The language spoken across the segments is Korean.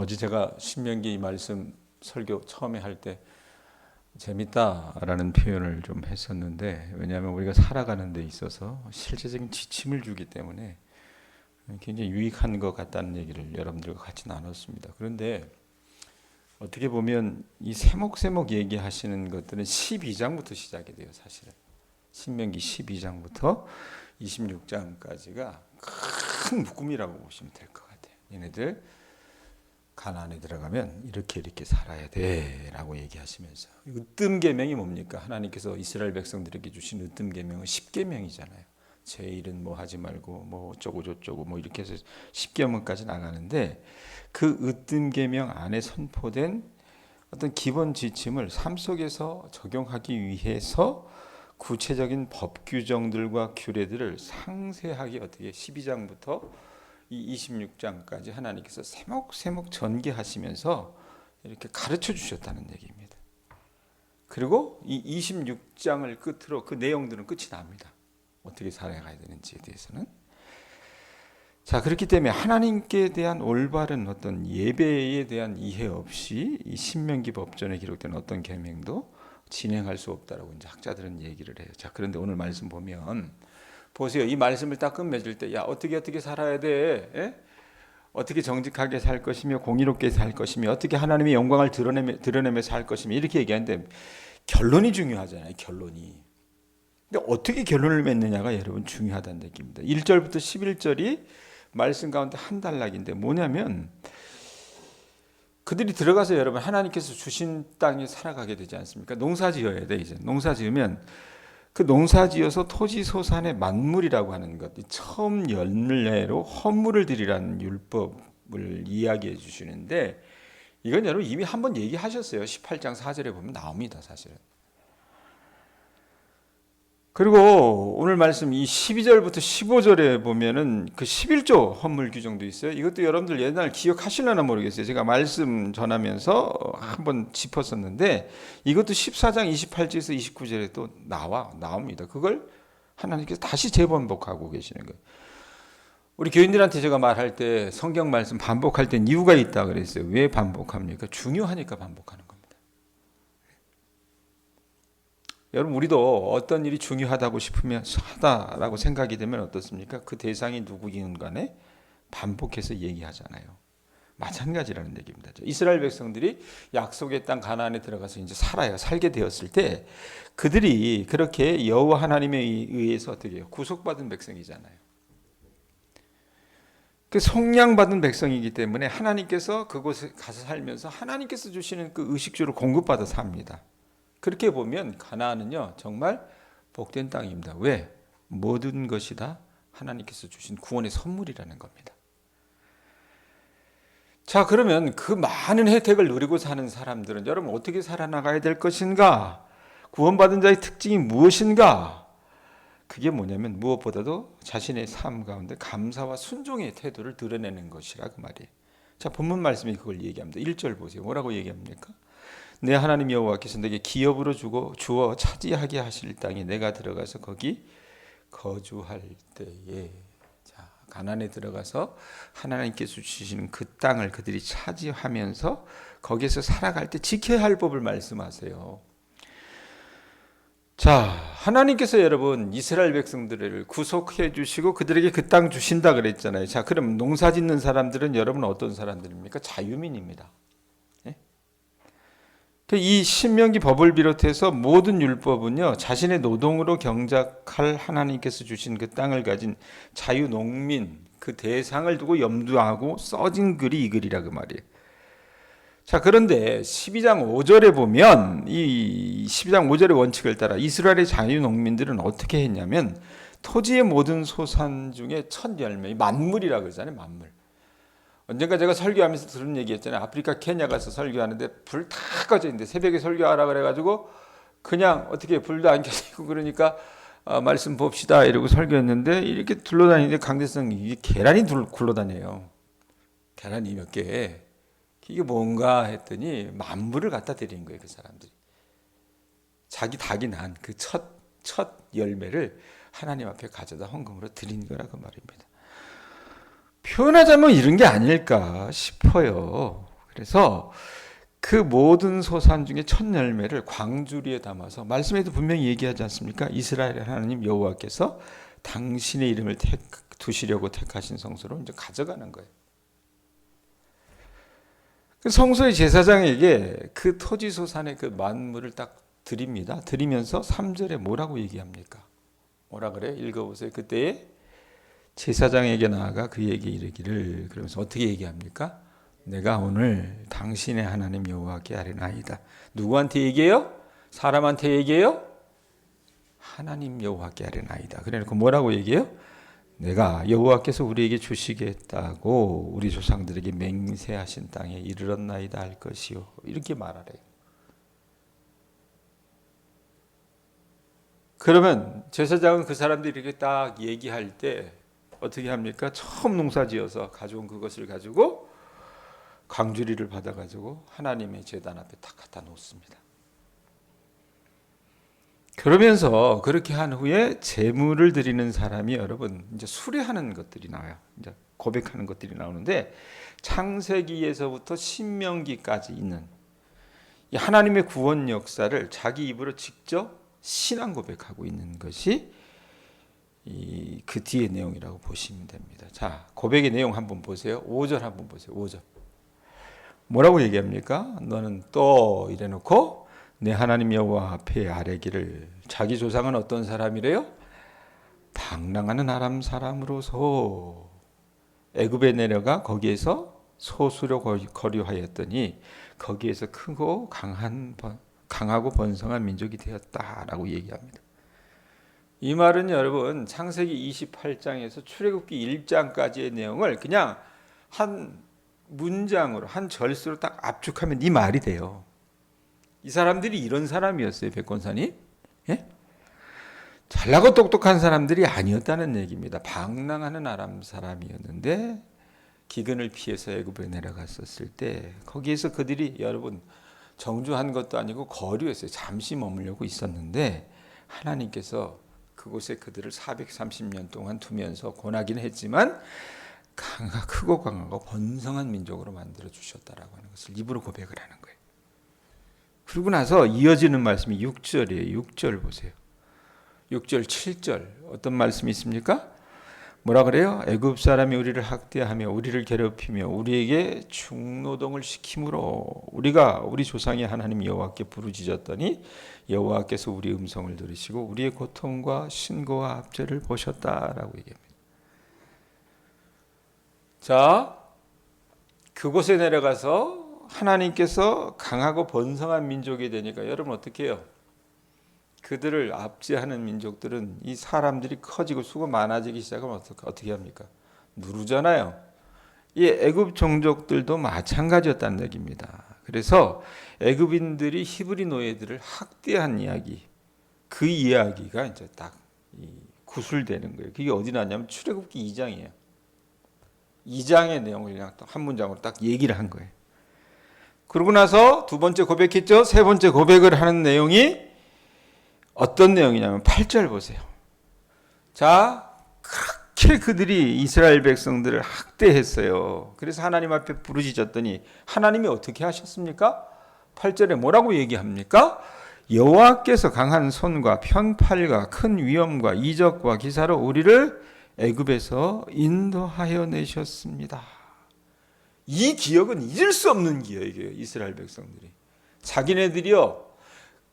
어제 제가 신명기 말씀 설교 처음에 할 때 재밌다라는 표현을 좀 했었는데, 왜냐하면 우리가 살아가는 데 있어서 실제적인 지침을 주기 때문에 굉장히 유익한 것 같다는 얘기를 여러분들과 같이 나눴습니다. 그런데 어떻게 보면 이 세목세목 얘기하시는 것들은 12장부터 시작이 돼요. 사실은 신명기 12장부터 26장까지가 큰 묶음이라고 보시면 될 것 같아요. 얘네들 가나안에 들어가면 이렇게 살아야 돼라고 얘기하시면서, 으뜸 계명이 뭡니까? 하나님께서 이스라엘 백성들에게 주신 으뜸 계명은 10계명이잖아요. 제 일은 뭐 하지 말고 뭐 어쩌고 저쩌고 뭐 이렇게 해서 10계명까지 나가는데, 그 으뜸 계명 안에 선포된 어떤 기본 지침을 삶 속에서 적용하기 위해서 구체적인 법 규정들과 규례들을 상세하게 어떻게 12장부터 이 26장까지 하나님께서 세목세목 전개하시면서 이렇게 가르쳐 주셨다는 얘기입니다. 그리고 이 26장을 끝으로 그 내용들은 끝이 납니다. 어떻게 살아가야 되는지에 대해서는. 자, 그렇기 때문에 하나님께 대한 올바른 어떤 예배에 대한 이해 없이 이 신명기 법전에 기록된 어떤 계명도 진행할 수 없다라고 이제 학자들은 얘기를 해요. 자, 그런데 오늘 말씀 보면 보세요. 이 말씀을 딱 끝맺을 때, 야, 어떻게 살아야 돼? 에? 어떻게 정직하게 살 것이며 공의롭게 살 것이며 어떻게 하나님의 영광을 드러내며 살 것이며 이렇게 얘기하는데, 결론이 중요하잖아요. 결론이. 근데 어떻게 결론을 맺느냐가 여러분 중요하다는 얘기입니다. 1절부터 11절이 말씀 가운데 한 단락인데 뭐냐면, 그들이 들어가서 여러분 하나님께서 주신 땅에 살아가게 되지 않습니까? 농사 지어야 돼. 이제 농사 지으면 그 농사지어서 토지소산의 만물이라고 하는 것, 처음 열매로 헌물을 드리라는 율법을 이야기해 주시는데, 이건 여러분 이미 한번 얘기하셨어요. 18장 4절에 보면 나옵니다. 사실은. 그리고 오늘 말씀 이 12절부터 15절에 보면은 그 11조 헌물 규정도 있어요. 이것도 여러분들 옛날 기억하실려나 모르겠어요. 제가 말씀 전하면서 한번 짚었었는데, 이것도 14장 28절에서 29절에 또 나옵니다. 그걸 하나님께서 다시 재반복하고 계시는 거예요. 우리 교인들한테 제가 말할 때 성경 말씀 반복할 땐 이유가 있다 그랬어요. 왜 반복합니까? 중요하니까 반복하는 겁니다. 여러분, 우리도 어떤 일이 중요하다고 싶으면 하다라고 생각이 되면 어떻습니까? 그 대상이 누구이든 간에 반복해서 얘기하잖아요. 마찬가지라는 얘기입니다. 이스라엘 백성들이 약속의 땅 가나안에 들어가서 이제 살게 되었을 때, 그들이 그렇게 여호와 하나님에 의해서 어떻게 해요? 구속받은 백성이잖아요. 그 속량받은 백성이기 때문에 하나님께서 그곳에 가서 살면서 하나님께서 주시는 그 의식주를 공급받아 삽니다. 그렇게 보면 가나안은요 정말 복된 땅입니다. 왜? 모든 것이 다 하나님께서 주신 구원의 선물이라는 겁니다. 자, 그러면 그 많은 혜택을 누리고 사는 사람들은 여러분 어떻게 살아나가야 될 것인가? 구원받은 자의 특징이 무엇인가? 그게 뭐냐면 무엇보다도 자신의 삶 가운데 감사와 순종의 태도를 드러내는 것이라 그 말이에요. 자, 본문 말씀이 그걸 얘기합니다. 1절 보세요. 뭐라고 얘기합니까? 내 하나님 여호와께서 내게 기업으로 주어 차지하게 하실 땅에 내가 들어가서 거기 거주할 때에, 자, 가나안에 들어가서 하나님께서 주시는 그 땅을 그들이 차지하면서 거기에서 살아갈 때 지켜야 할 법을 말씀하세요. 자, 하나님께서 여러분 이스라엘 백성들을 구속해 주시고 그들에게 그 땅 주신다 그랬잖아요. 자, 그럼 농사 짓는 사람들은 여러분 어떤 사람들입니까? 자유민입니다. 이 신명기 법을 비롯해서 모든 율법은요, 자신의 노동으로 경작할 하나님께서 주신 그 땅을 가진 자유농민, 그 대상을 두고 염두하고 써진 글이 이 글이라 그 말이에요. 자, 그런데 12장 5절에 보면 이 12장 5절의 원칙을 따라 이스라엘의 자유농민들은 어떻게 했냐면, 토지의 모든 소산 중에 첫 열매, 만물이라고 그러잖아요. 만물. 언젠가 제가 설교하면서 들은 얘기였잖아요. 아프리카 케냐 가서 설교하는데 불 다 꺼져 있는데 새벽에 설교하라 그래가지고 그냥 어떻게 불도 안 켜져 있고, 그러니까 말씀 봅시다 이러고 설교했는데, 이렇게 둘러다니는데 강대성이 계란이 굴러다녀요. 계란이 몇 개. 이게 뭔가 했더니 만물을 갖다 드리는 거예요. 그 사람들이 자기 닭이 난 그 첫 열매를 하나님 앞에 가져다 헌금으로 드린 거라 그 말입니다. 표현하자면 이런 게 아닐까 싶어요. 그래서 그 모든 소산 중에 첫 열매를 광주리에 담아서 말씀에도 분명히 얘기하지 않습니까? 이스라엘의 하나님 여호와께서 당신의 이름을 두시려고 택하신 성소로 이제 가져가는 거예요. 그 성소의 제사장에게 그 토지 소산의 그 만물을 딱 드립니다. 드리면서 3절에 뭐라고 얘기합니까? 뭐라 그래요? 읽어보세요. 그때에 제사장에게 나아가 그에게 이르기를, 그러면서 어떻게 얘기합니까? 내가 오늘 당신의 하나님 여호와께 아뢰나이다. 누구한테 얘기해요? 사람한테 얘기해요? 하나님 여호와께 아뢰나이다. 그래놓고 뭐라고 얘기해요? 내가 여호와께서 우리에게 주시겠다고 우리 조상들에게 맹세하신 땅에 이르렀나이다 할 것이요. 이렇게 말하래요. 그러면 제사장은 그 사람들이 이렇게 딱 얘기할 때 어떻게 합니까? 처음 농사지어서 가져온 그것을 가지고 광주리를 받아가지고 하나님의 제단 앞에 딱 갖다 놓습니다. 그러면서 그렇게 한 후에 제물을 드리는 사람이 여러분 이제 수레하는 것들이 나와요. 이제 고백하는 것들이 나오는데 창세기에서부터 신명기까지 있는 이 하나님의 구원 역사를 자기 입으로 직접 신앙 고백하고 있는 것이 그 뒤의 내용이라고 보시면 됩니다. 자, 고백의 내용 한번 보세요. 5절 한번 보세요. 5절. 뭐라고 얘기합니까? 너는 또 이래놓고 내 하나님 여호와 앞에 아뢰기를, 자기 조상은 어떤 사람이래요? 방랑하는 아람 사람으로서 애굽에 내려가 거기에서 소수로 거류하였더니 거기에서 크고 강하고 번성한 민족이 되었다라고 얘기합니다. 이 말은 여러분 창세기 28장에서 출애굽기 1장까지의 내용을 그냥 한 문장으로 한 절수로 딱 압축하면 이 말이 돼요. 이 사람들이 이런 사람이었어요. 백권사님. 예? 잘나고 똑똑한 사람들이 아니었다는 얘기입니다. 방랑하는 아람 사람이었는데 기근을 피해서 애굽에 내려갔었을 때 거기에서 그들이 여러분 정주한 것도 아니고 거류했어요. 잠시 머물려고 있었는데 하나님께서 그곳에 그들을 430년 동안 두면서 고나긴 했지만 크고 강하고 번성한 민족으로 만들어 주셨다라고 하는 것을 입으로 고백을 하는 거예요. 그러고 나서 이어지는 말씀이 6절이에요. 6절 보세요. 6절, 7절 어떤 말씀이 있습니까? 뭐라 그래요? 애굽 사람이 우리를 학대하며 우리를 괴롭히며 우리에게 중노동을 시킴으로 우리가 우리 조상의 하나님 여호와께 부르짖었더니 여호와께서 우리 음성을 들으시고 우리의 고통과 신고와 압제를 보셨다라고 얘기합니다. 자, 그곳에 내려가서 하나님께서 강하고 번성한 민족이 되니까 여러분 어떻게 해요? 그들을 압제하는 민족들은 이 사람들이 커지고 수가 많아지기 시작하면 어떻게 합니까? 누르잖아요. 이 애굽 종족들도 마찬가지였다는 얘기입니다. 그래서 애굽인들이 히브리 노예들을 학대한 이야기, 그 이야기가 이제 딱 구술되는 거예요. 그게 어디 나냐면 출애굽기 2장이에요. 2장의 내용을 그냥 한 문장으로 딱 얘기를 한 거예요. 그러고 나서 두 번째 고백했죠. 세 번째 고백을 하는 내용이 어떤 내용이냐면 8절 보세요. 자, 그렇게 그들이 이스라엘 백성들을 학대했어요. 그래서 하나님 앞에 부르짖었더니 하나님이 어떻게 하셨습니까? 8절에 뭐라고 얘기합니까? 여호와께서 강한 손과 편팔과 큰 위엄과 이적과 기사로 우리를 애굽에서 인도하여 내셨습니다. 이 기억은 잊을 수 없는 기억이에요. 이스라엘 백성들이. 자기네들이요.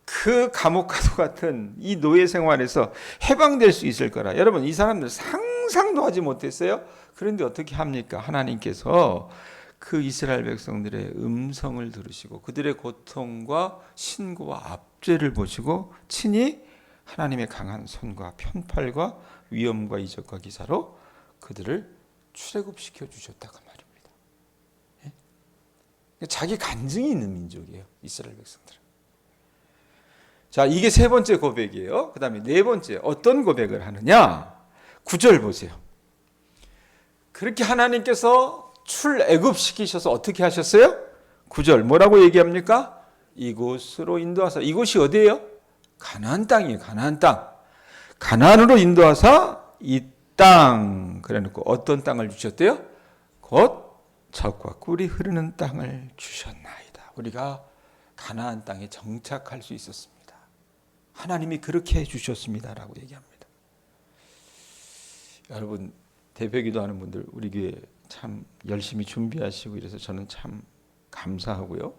그 감옥과도 같은 이 노예 생활에서 해방될 수 있을 거라. 여러분 이 사람들 상상도 하지 못했어요. 그런데 어떻게 합니까? 하나님께서 그 이스라엘 백성들의 음성을 들으시고 그들의 고통과 신고와 압제를 보시고 친히 하나님의 강한 손과 편팔과 위엄과 이적과 기사로 그들을 출애굽시켜 주셨다고 말입니다. 자기 간증이 있는 민족이에요. 이스라엘 백성들은. 자, 이게 세 번째 고백이에요. 그 다음에 네 번째 어떤 고백을 하느냐? 9절 보세요. 그렇게 하나님께서 출애굽시키셔서 어떻게 하셨어요? 9절 뭐라고 얘기합니까? 이곳으로 인도하사. 이곳이 어디예요? 가나안 땅이에요. 가나안 땅. 가나안으로 인도하사 이 땅 그래놓고 어떤 땅을 주셨대요? 곧 젖과 꿀이 흐르는 땅을 주셨나이다. 우리가 가나안 땅에 정착할 수 있었습니다. 하나님이 그렇게 해주셨습니다라고 얘기합니다. 여러분, 대표기도하는 분들 우리 교회 참 열심히 준비하시고 이래서 저는 참 감사하고요.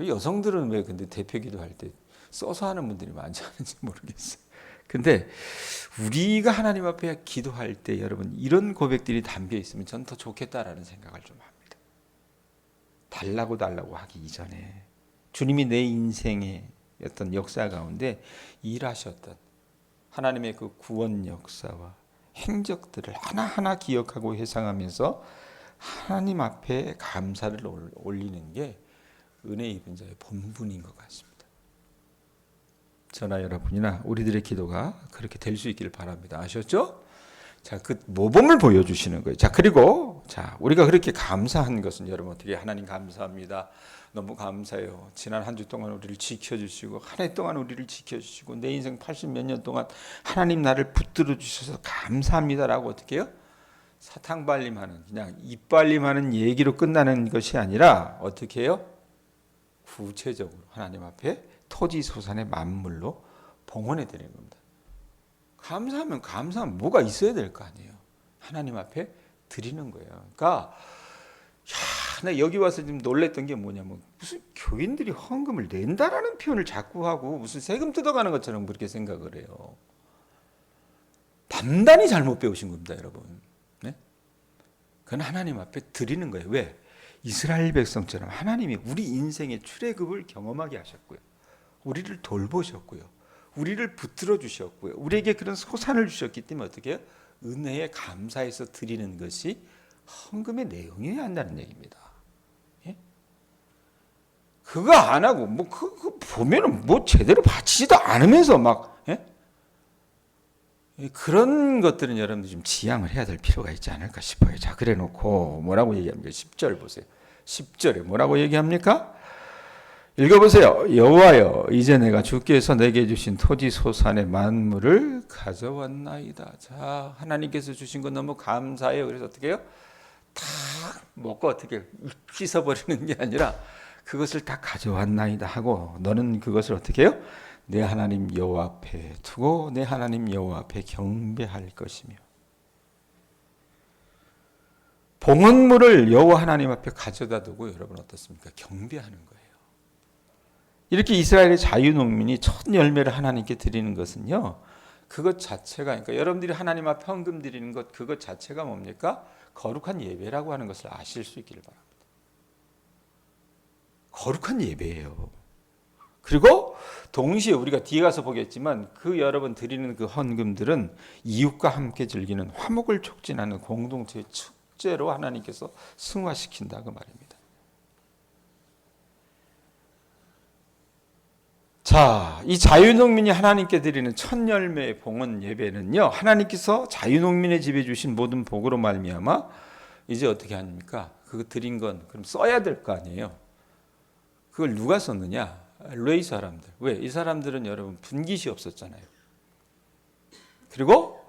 여성들은 왜 근데 대표기도할 때 써서 하는 분들이 많지 않은지 모르겠어요. 근데 우리가 하나님 앞에 기도할 때 여러분 이런 고백들이 담겨 있으면 전 더 좋겠다라는 생각을 좀 합니다. 달라고 하기 이전에 주님이 내 인생의 어떤 역사 가운데 일하셨던 하나님의 그 구원 역사와 행적들을 하나하나 기억하고 회상하면서 하나님 앞에 감사를 올리는 게 은혜 입은 자의 본분인 것 같습니다. 저나 여러분이나 우리들의 기도가 그렇게 될 수 있기를 바랍니다. 아셨죠? 자, 그 모범을 보여주시는 거예요. 자, 그리고 우리가 그렇게 감사한 것은 여러분 어떻게 하나님 감사합니다. 너무 감사해요. 지난 한 주 동안 우리를 지켜주시고 한 해 동안 우리를 지켜주시고 내 인생 80 몇 년 동안 하나님 나를 붙들어 주셔서 감사합니다라고 어떻게 해요? 사탕발림하는 그냥 입발림하는 얘기로 끝나는 것이 아니라 어떻게 해요? 구체적으로 하나님 앞에 토지소산의 만물로 봉헌해 드리는 겁니다. 감사하면 뭐가 있어야 될 거 아니에요. 하나님 앞에 드리는 거예요. 그러니까 나 여기 와서 좀 놀랬던 게 뭐냐면 무슨 교인들이 헌금을 낸다라는 표현을 자꾸 하고 무슨 세금 뜯어가는 것처럼 그렇게 생각을 해요. 단단히 잘못 배우신 겁니다, 여러분. 네? 그건 하나님 앞에 드리는 거예요. 왜? 이스라엘 백성처럼 하나님이 우리 인생의 출애굽을 경험하게 하셨고요. 우리를 돌보셨고요. 우리를 붙들어 주셨고요. 우리에게 그런 소산을 주셨기 때문에 어떻게 해요? 은혜에 감사해서 드리는 것이 헌금의 내용이어야 한다는 얘기입니다. 예? 그거 안 하고 그거 보면은 제대로 바치지도 않으면서 막 그런 것들은 여러분들 좀 지양을 해야 될 필요가 있지 않을까 싶어요. 자, 그래 놓고 뭐라고 얘기합니까? 10절 보세요. 10절에 뭐라고 얘기합니까? 읽어보세요. 여호와여, 이제 내가 주께서 내게 주신 토지 소산의 만물을 가져왔나이다. 자, 하나님께서 주신 건 너무 감사해요. 그래서 어떻게 해요? 다 먹고 어떻게 씻어버리는 게 아니라 그것을 다 가져왔나이다 하고 너는 그것을 어떻게 해요? 내 하나님 여호와 앞에 두고 내 하나님 여호와 앞에 경배할 것이며 봉헌물을 여호와 하나님 앞에 가져다 두고 여러분 어떻습니까? 경배하는 거예요. 이렇게 이스라엘의 자유농민이 첫 열매를 하나님께 드리는 것은요. 그것 자체가 그러니까 여러분들이 하나님 앞에 헌금 드리는 것 그것 자체가 뭡니까? 거룩한 예배라고 하는 것을 아실 수 있기를 바랍니다. 거룩한 예배예요. 그리고 동시에 우리가 뒤에 가서 보겠지만 그 여러분 드리는 그 헌금들은 이웃과 함께 즐기는 화목을 촉진하는 공동체의 축제로 하나님께서 승화시킨다 그 말입니다. 자, 이 자유농민이 하나님께 드리는 첫 열매의 봉헌 예배는요. 하나님께서 자유농민의 집에 주신 모든 복으로 말미암아 이제 어떻게 합니까? 그거 드린 건 그럼 써야 될 거 아니에요. 그걸 누가 썼느냐? 레위 사람들. 왜? 이 사람들은 여러분 분깃이 없었잖아요. 그리고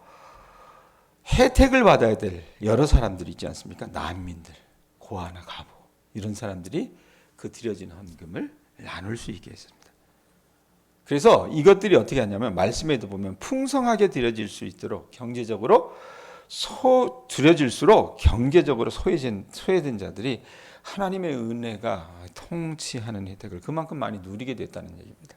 혜택을 받아야 될 여러 사람들이 있지 않습니까? 난민들, 고아나 가부 이런 사람들이 그 드려진 헌금을 나눌 수 있게 했습니다. 그래서 이것들이 어떻게 하냐면 말씀에도 보면 풍성하게 드려질 수 있도록 경제적으로 드려질수록 경제적으로 소외된 자들이 하나님의 은혜가 통치하는 혜택을 그만큼 많이 누리게 됐다는 얘기입니다.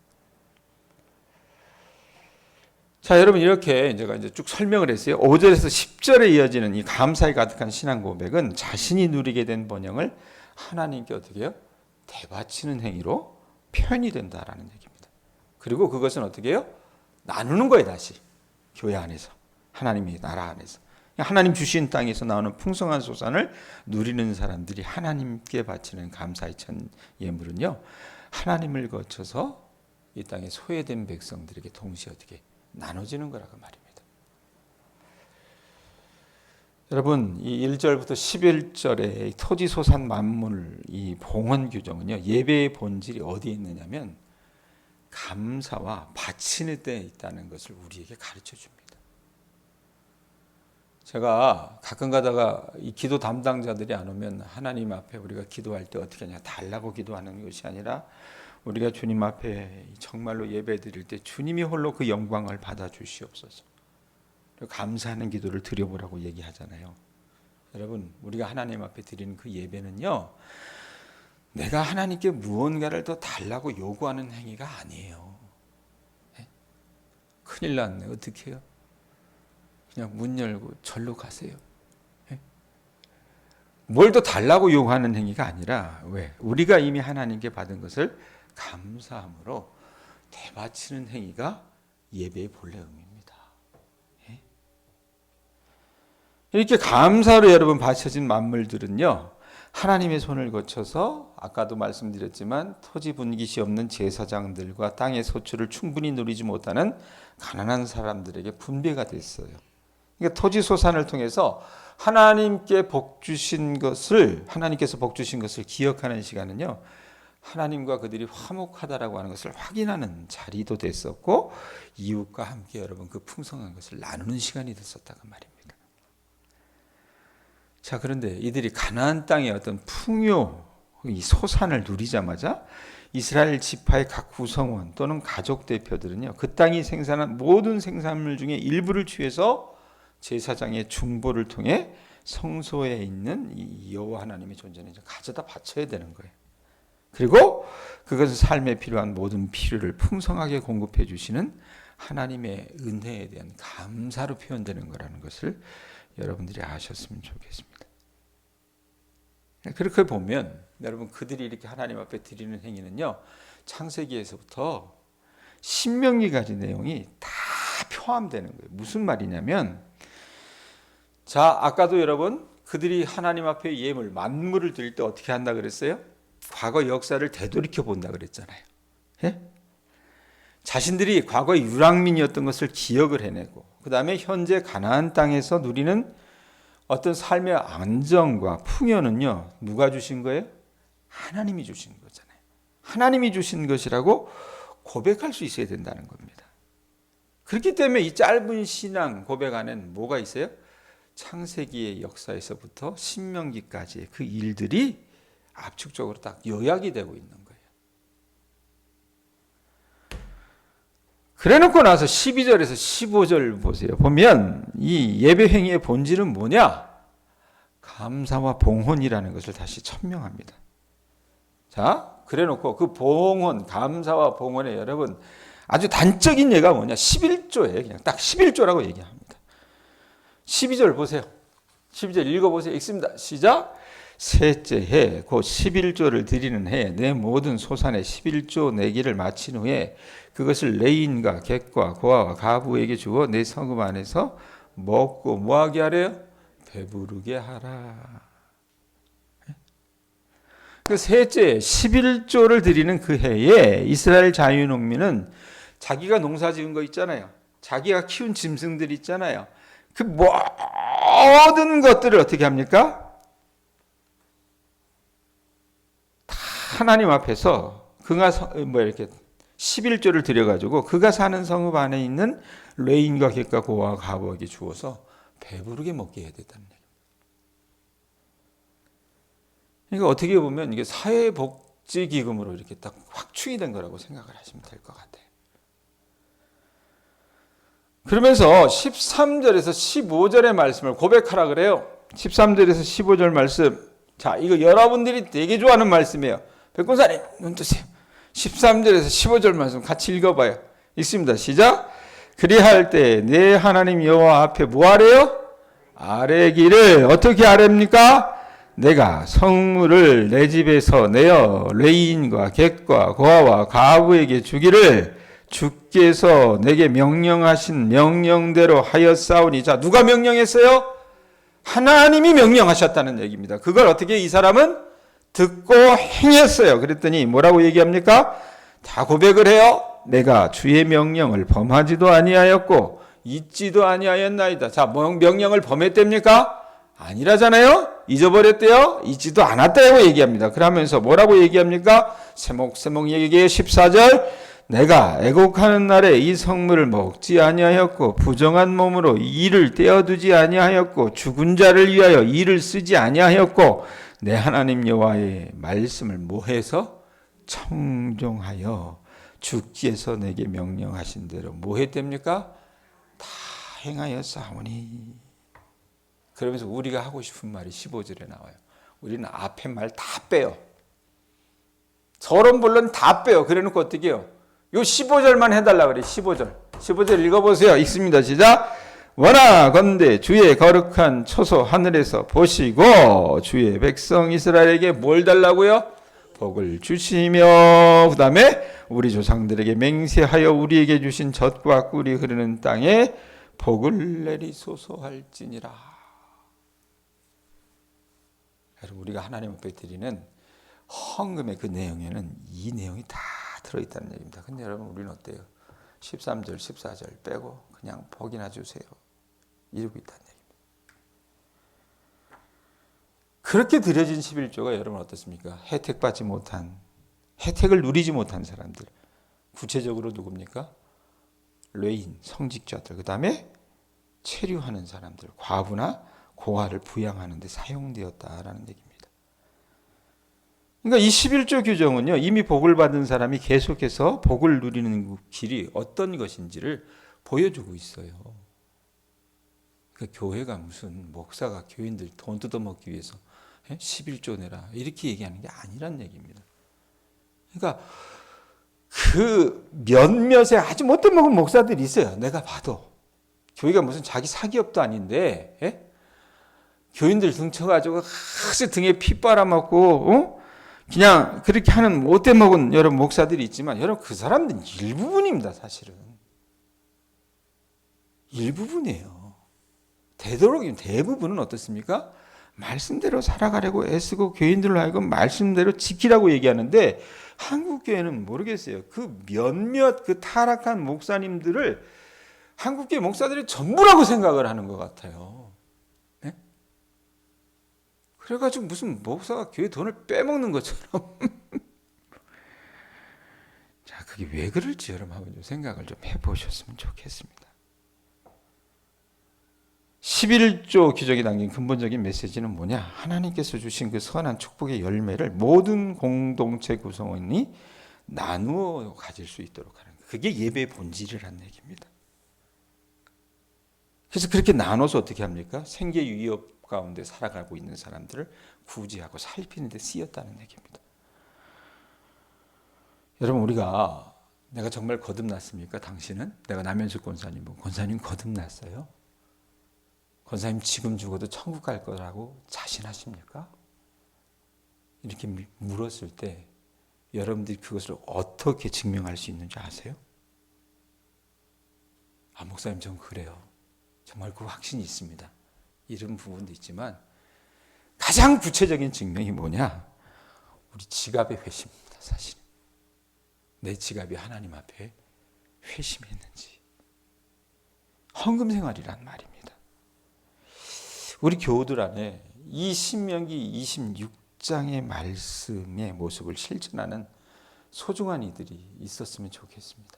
자, 여러분 이렇게 제가 이제 쭉 설명을 했어요. 5절에서 10절에 이어지는 이 감사에 가득한 신앙 고백은 자신이 누리게 된 번영을 하나님께 어떻게 해요? 대바치는 행위로 표현이 된다라는 얘기입니다. 그리고 그것은 어떻게 해요? 나누는 거예요, 다시. 교회 안에서. 하나님의 나라 안에서. 하나님 주신 땅에서 나오는 풍성한 소산을 누리는 사람들이 하나님께 바치는 감사의 첫 예물은요. 하나님을 거쳐서 이 땅에 소외된 백성들에게 동시에 어떻게 나눠지는 거라고 말입니다. 여러분, 이 1절부터 11절의 토지 소산 만물 이 봉헌 규정은요. 예배의 본질이 어디에 있느냐면 감사와 바치는 데에 있다는 것을 우리에게 가르쳐 줍니다. 제가 가끔 가다가 이 기도 담당자들이 안 오면 하나님 앞에 우리가 기도할 때 어떻게 하냐, 달라고 기도하는 것이 아니라 우리가 주님 앞에 정말로 예배 드릴 때 주님이 홀로 그 영광을 받아 주시옵소서, 감사하는 기도를 드려보라고 얘기하잖아요. 여러분, 우리가 하나님 앞에 드리는 그 예배는요, 내가 하나님께 무언가를 더 달라고 요구하는 행위가 아니에요. 큰일 났네, 어떻게 해요? 그냥 문 열고 절로 가세요. 뭘 더 달라고 요구하는 행위가 아니라, 왜? 우리가 이미 하나님께 받은 것을 감사함으로 되바치는 행위가 예배의 본래 의미입니다. 이렇게 감사로 여러분 바쳐진 만물들은요, 하나님의 손을 거쳐서 아까도 말씀드렸지만 토지 분깃이 없는 제사장들과 땅의 소출을 충분히 누리지 못하는 가난한 사람들에게 분배가 됐어요. 그러니까 토지 소산을 통해서 하나님께서 복 주신 것을 기억하는 시간은요, 하나님과 그들이 화목하다라고 하는 것을 확인하는 자리도 됐었고, 이웃과 함께 여러분 그 풍성한 것을 나누는 시간이 됐었다고 말입니다. 자, 그런데 이들이 가나안 땅의 어떤 풍요, 이 소산을 누리자마자 이스라엘 지파의 각 구성원 또는 가족 대표들은요, 그 땅이 생산한 모든 생산물 중에 일부를 취해서 제사장의 중보를 통해 성소에 있는 이 여호와 하나님의 존재는 가져다 바쳐야 되는 거예요. 그리고 그것은 삶에 필요한 모든 필요를 풍성하게 공급해 주시는 하나님의 은혜에 대한 감사로 표현되는 거라는 것을 여러분들이 아셨으면 좋겠습니다. 그렇게 보면 여러분, 그들이 이렇게 하나님 앞에 드리는 행위는요, 창세기에서부터 신명기까지 내용이 다 포함되는 거예요. 무슨 말이냐면, 자, 아까도 여러분 그들이 하나님 앞에 예물, 만물을 드릴 때 어떻게 한다 그랬어요? 과거 역사를 되돌이켜 본다 그랬잖아요. 예? 자신들이 과거 유랑민이었던 것을 기억을 해내고, 그 다음에 현재 가나안 땅에서 누리는 어떤 삶의 안정과 풍요는요, 누가 주신 거예요? 하나님이 주신 거잖아요. 하나님이 주신 것이라고 고백할 수 있어야 된다는 겁니다. 그렇기 때문에 이 짧은 신앙 고백 안에는 뭐가 있어요? 창세기의 역사에서부터 신명기까지의 그 일들이 압축적으로 딱 요약이 되고 있는 거예요. 그래놓고 나서 12절에서 15절 보세요. 보면 이 예배 행위의 본질은 뭐냐? 감사와 봉헌이라는 것을 다시 천명합니다. 자, 그래놓고 그 봉헌, 감사와 봉헌에 여러분 아주 단적인 예가 뭐냐? 11조예요. 그냥 딱 11조라고 얘기합니다. 12절 보세요. 12절 읽어보세요. 읽습니다. 시작. 셋째 해, 곧 11조를 드리는 해, 내 모든 소산의 11조 내기를 마친 후에 그것을 레인과 객과 고아와 가부에게 주어 내 성읍 안에서 먹고 뭐하게 하래요? 배부르게 하라. 그 셋째 11조를 드리는 그 해에 이스라엘 자유농민은 자기가 농사 지은 거 있잖아요. 자기가 키운 짐승들 있잖아요. 그 모든 것들을 어떻게 합니까? 하나님 앞에서 그가 이렇게 11조를 드려가지고 그가 사는 성읍 안에 있는 레인과 객과 고아와 가부에게 주어서 배부르게 먹게 해야 된다는 얘기입니다. 그러니까 어떻게 보면 이게 사회복지기금으로 이렇게 딱 확충이 된 거라고 생각을 하시면 될 것 같아요. 그러면서 13절에서 15절의 말씀을 고백하라 그래요. 13절에서 15절 말씀. 자, 이거 여러분들이 되게 좋아하는 말씀이에요. 백군사님, 눈 뜨세요. 13절에서 15절 말씀 같이 읽어봐요. 읽습니다. 시작. 그리할 때 내 하나님 여호와 앞에 뭐 하래요? 아뢰기를. 어떻게 아뢰입니까? 내가 성물을 내 집에서 내어 레인과 객과 고아와 가부에게 주기를 주께서 내게 명령하신 명령대로 하였사오니. 자, 누가 명령했어요? 하나님이 명령하셨다는 얘기입니다. 그걸 어떻게 이 사람은 듣고 행했어요. 그랬더니 뭐라고 얘기합니까? 다 고백을 해요. 내가 주의 명령을 범하지도 아니하였고 잊지도 아니하였나이다. 자, 명령을 범했답니까? 아니라잖아요. 잊어버렸대요. 잊지도 않았다고 얘기합니다. 그러면서 뭐라고 얘기합니까? 세목세목 얘기해. 14절 내가 애곡하는 날에 이 성물을 먹지 아니하였고 부정한 몸으로 이를 떼어두지 아니하였고 죽은 자를 위하여 이를 쓰지 아니하였고 내 하나님 여호와의 말씀을 모해서 청종하여 주께서 내게 명령하신 대로 모했답니까? 다 행하였사오니. 그러면서 우리가 하고 싶은 말이 15절에 나와요. 우리는 앞에 말 다 빼요. 서론본론 다 빼요. 그래놓고 어떻게 해요? 요 15절만 해달라 그래. 15절 읽어보세요. 읽습니다. 시작. 원하건대 주의 거룩한 처소 하늘에서 보시고 주의 백성 이스라엘에게 뭘 달라고요? 복을 주시며 그 다음에 우리 조상들에게 맹세하여 우리에게 주신 젖과 꿀이 흐르는 땅에 복을 내리소서 할지니라. 여러분, 우리가 하나님 앞에 드리는 헌금의 그 내용에는 이 내용이 다 들어있다는 얘기입니다. 근데 여러분, 우리는 어때요? 13절 14절 빼고 그냥 복이나 주세요 이러고 있다는 얘기입니다. 그렇게 드려진 11조가 여러분 어떻습니까? 혜택받지 못한, 혜택을 누리지 못한 사람들, 구체적으로 누굽니까? 레인, 성직자들, 그 다음에 체류하는 사람들, 과부나 고아를 부양하는 데 사용되었다라는 얘기입니다. 그러니까 이 11조 규정은요, 이미 복을 받은 사람이 계속해서 복을 누리는 길이 어떤 것인지를 보여주고 있어요. 그러니까 교회가 무슨 목사가 교인들 돈 뜯어먹기 위해서 11조 내라 이렇게 얘기하는 게 아니란 얘기입니다. 그러니까 그 몇몇의 아주 못된 먹은 목사들이 있어요. 내가 봐도 교회가 무슨 자기 사기업도 아닌데 교인들 등쳐가지고 아주 등에 피 빨아먹고 그냥 그렇게 하는 못돼 먹은 여러 목사들이 있지만 여러분 그 사람들은 일부분입니다. 사실은 일부분이에요. 되도록이면 대부분은 어떻습니까? 말씀대로 살아가려고 애쓰고 교인들로 하여금 말씀대로 지키라고 얘기하는데 한국 교회는 모르겠어요. 그 몇몇 그 타락한 목사님들을 한국 교회 목사들이 전부라고 생각을 하는 것 같아요. 네? 그래가지고 무슨 목사가 교회 돈을 빼먹는 것처럼 자, 그게 왜 그럴지 여러분 한번 좀 생각을 좀 해보셨으면 좋겠습니다. 11조 규정이 담긴 근본적인 메시지는 뭐냐? 하나님께서 주신 그 선한 축복의 열매를 모든 공동체 구성원이 나누어 가질 수 있도록 하는 거예요. 그게 예배의 본질이라는 얘기입니다. 그래서 그렇게 나눠서 어떻게 합니까? 생계 위협 가운데 살아가고 있는 사람들을 구제하고 살피는 데 쓰였다는 얘기입니다. 여러분, 우리가 내가 정말 거듭났습니까? 당신은? 내가 남현숙 권사님, 권사님 거듭났어요? 권사님 지금 죽어도 천국 갈 거라고 자신하십니까? 이렇게 물었을 때 여러분들이 그것을 어떻게 증명할 수 있는지 아세요? 아, 목사님 전 그래요. 정말 그 확신이 있습니다. 이런 부분도 있지만 가장 구체적인 증명이 뭐냐? 우리 지갑의 회심입니다. 사실 내 지갑이 하나님 앞에 회심했는지, 헌금 생활이란 말입니다. 우리 교우들 안에 이 신명기 26장의 말씀의 모습을 실천하는 소중한 이들이 있었으면 좋겠습니다.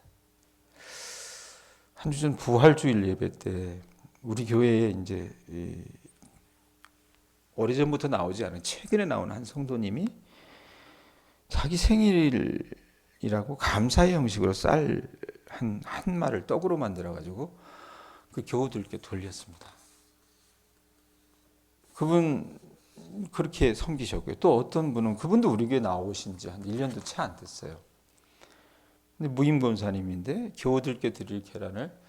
한 주 전 부활주일 예배 때 우리 교회에 이제 오래전부터 나오지 않은 최근에 나온 한 성도님이 자기 생일이라고 감사의 형식으로 쌀 한 마를 떡으로 만들어 가지고 그 교우들께 돌렸습니다. 그분 그렇게 섬기셨고요. 또 어떤 분은 그분도 우리 교회 나오신 지 한 1년도 채 안 됐어요. 근데 무임 권사님인데 교우들께 드릴 계란을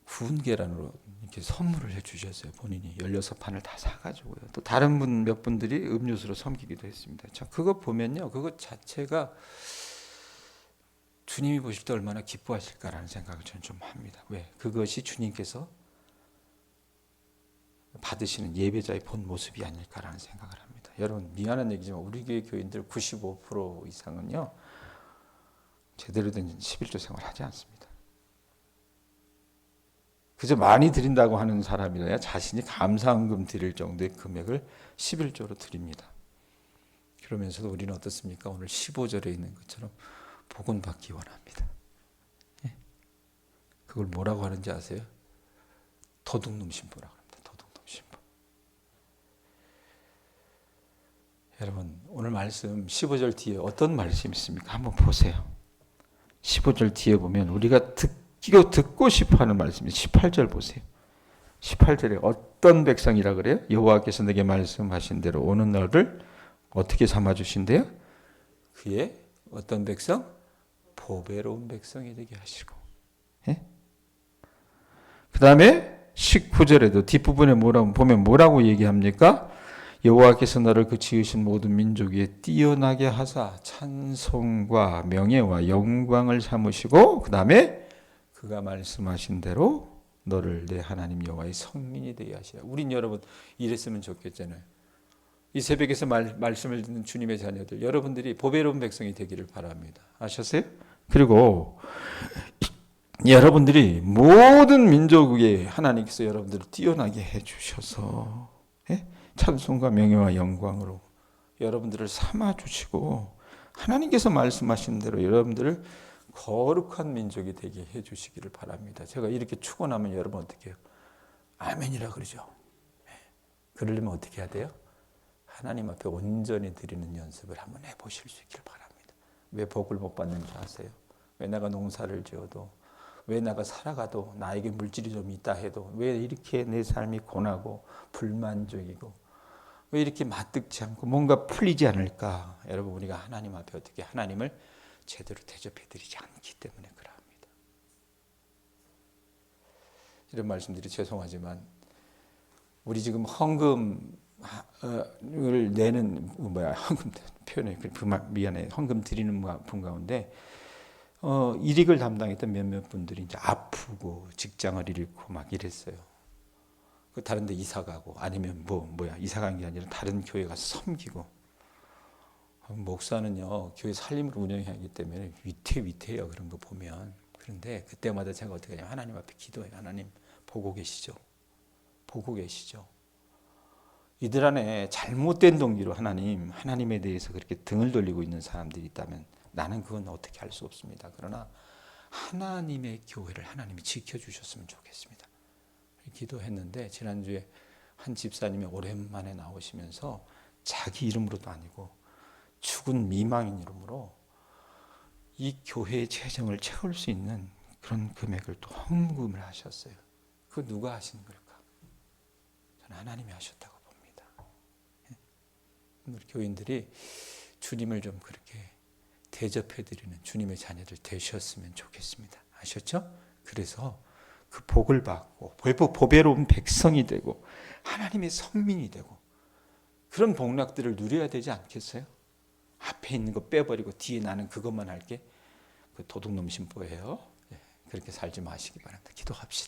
구운 계란으로 이렇게 선물을 해주셨어요. 본인이 16판을 다 사가지고요. 또 다른 분 몇 분들이 음료수로 섬기기도 했습니다. 자, 그거 보면요, 그것 자체가 주님이 보실 때 얼마나 기뻐하실까라는 생각을 저는 좀 합니다. 왜? 그것이 주님께서 받으시는 예배자의 본 모습이 아닐까라는 생각을 합니다. 여러분, 미안한 얘기지만 우리 교회 교인들 95% 이상은요, 제대로 된 11조 생활하지 않습니다. 그저 많이 드린다고 하는 사람이라야 자신이 감사헌금 드릴 정도의 금액을 11조로 드립니다. 그러면서도 우리는 어떻습니까? 오늘 15절에 있는 것처럼 복은 받기 원합니다. 예? 그걸 뭐라고 하는지 아세요? 도둑놈 신부라고 합니다. 도둑놈 신부. 여러분 오늘 말씀 15절 뒤에 어떤 말씀이 있습니까? 한번 보세요. 15절 뒤에 보면 우리가 듣고 싶어하는 말씀이 18절 보세요. 18절에 어떤 백성이라 그래요? 여호와께서 내게 말씀하신 대로 오는 너를 어떻게 삼아주신대요? 그의 어떤 백성? 보배로운 백성이 되게 하시고. 예? 그 다음에 19절에도 뒷부분에 보면 뭐라고 얘기합니까? 여호와께서 너를 그 지으신 모든 민족 위에 뛰어나게 하사 찬송과 명예와 영광을 삼으시고 그 다음에 그가 말씀하신 대로 너를 내 하나님 여호와의 성민이 되게 하시라. 우린 여러분 이랬으면 좋겠잖아요. 이 새벽에서 말씀을 듣는 주님의 자녀들 여러분들이 보배로운 백성이 되기를 바랍니다. 아셨어요? 그리고 여러분들이 모든 민족 위에 하나님께서 여러분들을 뛰어나게 해주셔서 찬송과 명예와 영광으로 여러분들을 삼아주시고 하나님께서 말씀하신 대로 여러분들을 거룩한 민족이 되게 해주시기를 바랍니다. 제가 이렇게 축원하면 여러분 어떻게 해요? 아멘이라 그러죠. 그러려면 어떻게 해야 돼요? 하나님 앞에 온전히 드리는 연습을 한번 해보실 수 있기를 바랍니다. 왜 복을 못 받는지 아세요? 왜 내가 농사를 지어도 왜 내가 살아가도 나에게 물질이 좀 있다 해도 왜 이렇게 내 삶이 고나고 불만족이고 왜 이렇게 마뜩지 않고 뭔가 풀리지 않을까? 여러분 우리가 하나님 앞에 어떻게 하나님을 제대로 대접해드리지 않기 때문에 그러합니다. 이런 말씀드리 죄송하지만 우리 지금 헌금을 내는 헌금 표현에 미안해 헌금 드리는 분 가운데 일익을 담당했던 몇몇 분들이 이제 아프고 직장을 잃고 막 이랬어요. 다른 데 이사 가고 아니면 이사 간 게 아니라 다른 교회 가서 섬기고 목사는요 교회 살림을 운영해야 하기 때문에 위태위태해요. 그런 거 보면. 그런데 그때마다 제가 어떻게 하냐면 하나님 앞에 기도해요. 하나님 보고 계시죠? 보고 계시죠? 이들 안에 잘못된 동기로 하나님에 대해서 그렇게 등을 돌리고 있는 사람들이 있다면 나는 그건 어떻게 할 수 없습니다. 그러나 하나님의 교회를 하나님이 지켜주셨으면 좋겠습니다. 기도했는데 지난주에 한 집사님이 오랜만에 나오시면서 자기 이름으로도 아니고 죽은 미망인 이름으로 이 교회의 재정을 채울 수 있는 그런 금액을 또 헌금을 하셨어요. 그거 누가 하신 걸까? 저는 하나님이 하셨다고 봅니다. 우리 교인들이 주님을 좀 그렇게 대접해드리는 주님의 자녀들 되셨으면 좋겠습니다. 아셨죠? 그래서 그 복을 받고 보배로운 백성이 되고 하나님의 선민이 되고 그런 복락들을 누려야 되지 않겠어요? 앞에 있는 거 빼버리고 뒤에 나는 그것만 할게. 그 도둑놈 신보예요. 그렇게 살지 마시기 바랍니다. 기도합시다.